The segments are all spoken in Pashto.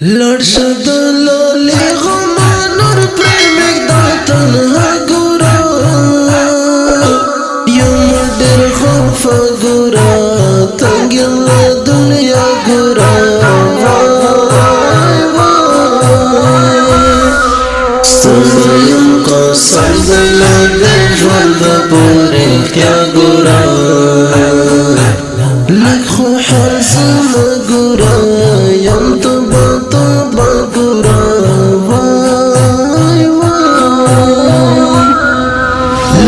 لرشد لالی غمان اور پریمک دا تنها گورا یم در خوف گورا تنگل دنیا گورا ستریم قصر دل دجوال دا پوری کیا گورا لک خو حرزم گورا یم تو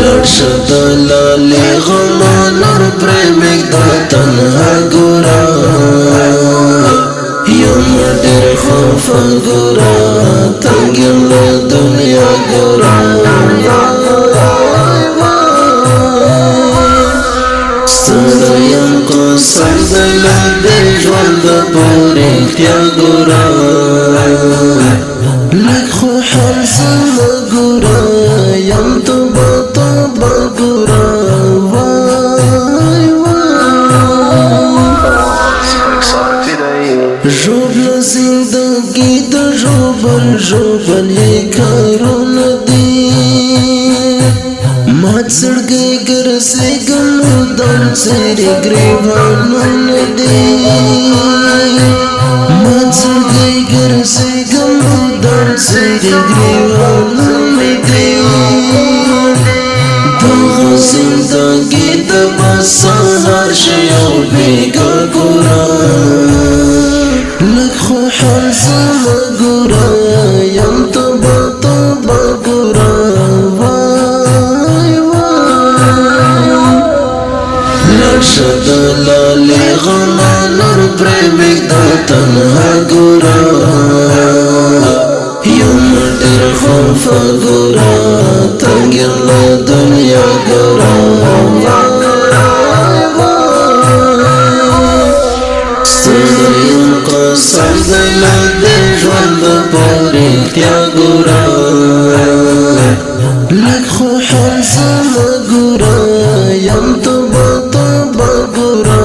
لرشد لالی غمان اور پریمک دا تنها گورا یم در خوف گورا تنگل دنیا گورا ستریم قصر دل دجوال دا پوری کیا گورا لک خو حرزم گورا یم تو جوبل زندگی دا جوبل یہ کارون دی مات سڑگئی گرسی گلو دم سیری گریبانون دی مات سڑگئی گرسی گلو دم سیری گریبانون دی دغه زندگی د بسهار شیو بیگا گورا لک خو حرزم گورا یم تبا گورا لرشد لالی غمان اور پریمک دا تنها گورا یم در خوف گورا تنگل دنیا گورا ستریم قصر دل دجوال دا پوری کیا گورا لک خو حرزم گورا یم تبا گورا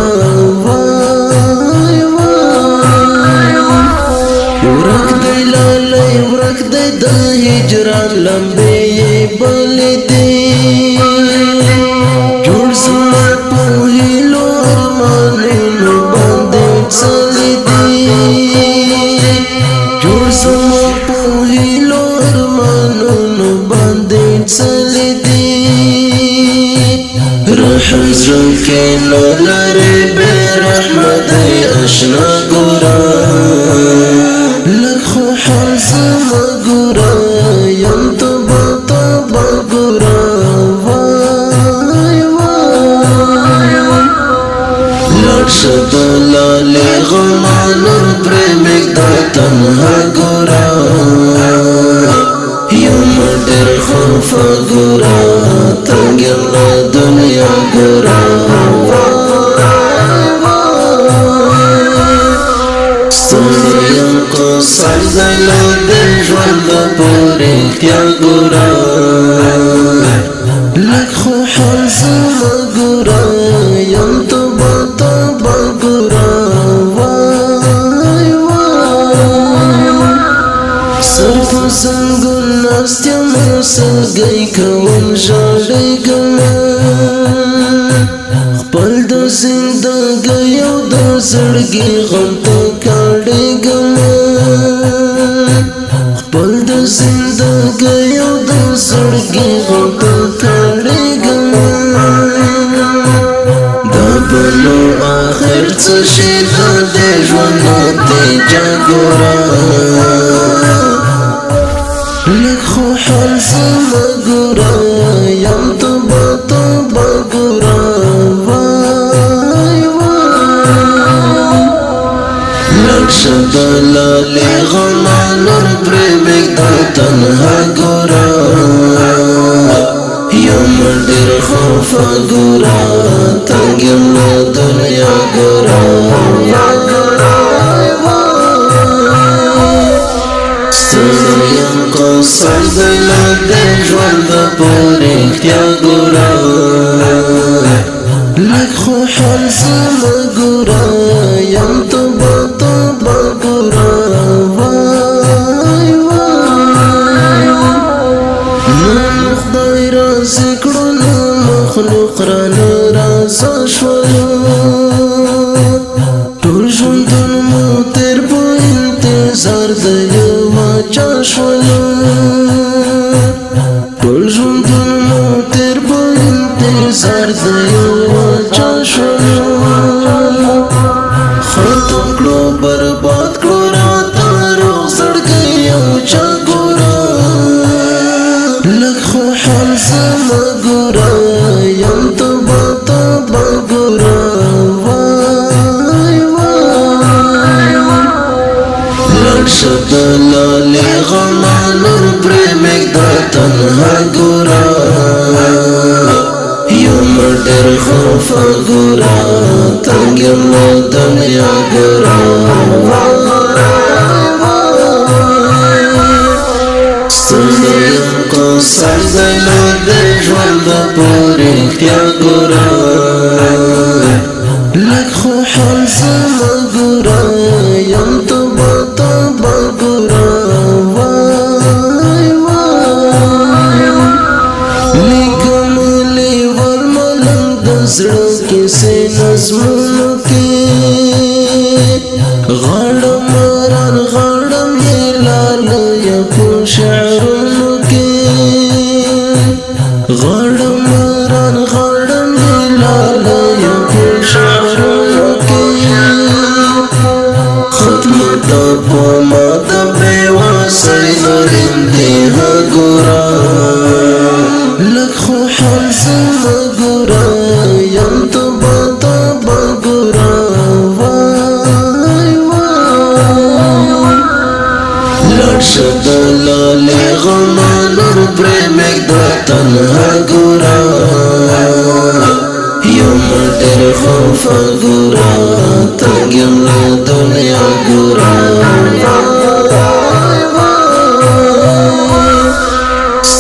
ورک دی لالی ورک دی دا هجران لمبی بلی دی جوڑ سما پوہیلو ارمانینو باندے چلی دی جوڑ سما پوہیلو ارمانینو باندے چلی دی رحم زرکی نولاری بے رحمت اشنا گورا لک خو حرزم گورا یم تبا گورا لرشد لالی غمان اور پریمک دا تنها گورا یم در خوف گورا تنگل دنیا گورا ستریم قصر دل دجوال دا پوری کیا گورا لک خو حرزم گورا یم تبا گورا سر کو سنگل ناستیم سرگئی کون جاڑی گما خپل د زندگی او د زړګي غم ته کاړې ګما خپل د زندگی او د زړګي غم ته کاړې ګما دا بلو آخر څه شي د ژوند نتیجه ګوره لک خو حرزم گورا یم تبا گورا لرشد لالی غمان اور پریمک دا تنها گورا یم در خوف گورا تنگل دنیا گورا ستریم قصر دل دجوال دا پوری کیا گورا لک خو حرزم گورا یم تبا گورا انتظار د یو چا شولو ټول ژوندون مو تیر په انتظار د یو چا شولو ختم کړو برباد کړو راته روغ زړګی یو چا ګوره لږ خو حال زما ګوره یم تبا تبا ګوره شدلالی غما نور پریمک دا تنها گورا یم در خوفا گورا تنگیم و دنیا گورا ستنیم کو سردلو در جوند پوری اختیا گورا لک خو حال زما گورا یم تبا زړه کې سي نظمونو کې غړم ران غړم یې لال یا په شعرونو کې غړم ران غړم یې لال یا په شعرونو کې ختم د په ما د بې واسي نور انتها ګورا لږ خو حال زما ګورا یم تبا تبا ګورا لړ شه د لالې غما نور پریمک دا تنها ګورا یم ډېر خوفه ګورا تنګ یم له دنیا ګورا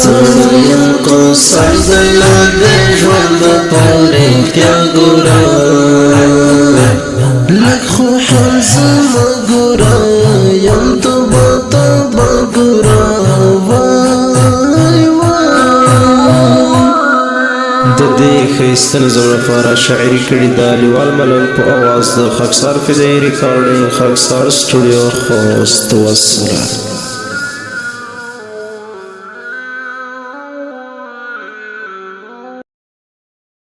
ستړیم کو سر زلا د ژوند پورې اختیا ګوره لږ خو حال زما ګوره یم تبا تبا ګوره د دې ښایسته نظم لپاره شاعري کړې ده لیوال ملنګ په اواز د خاکسار فضايي ریکارډینګ خاکسار سټوډیو خوست. والسلام.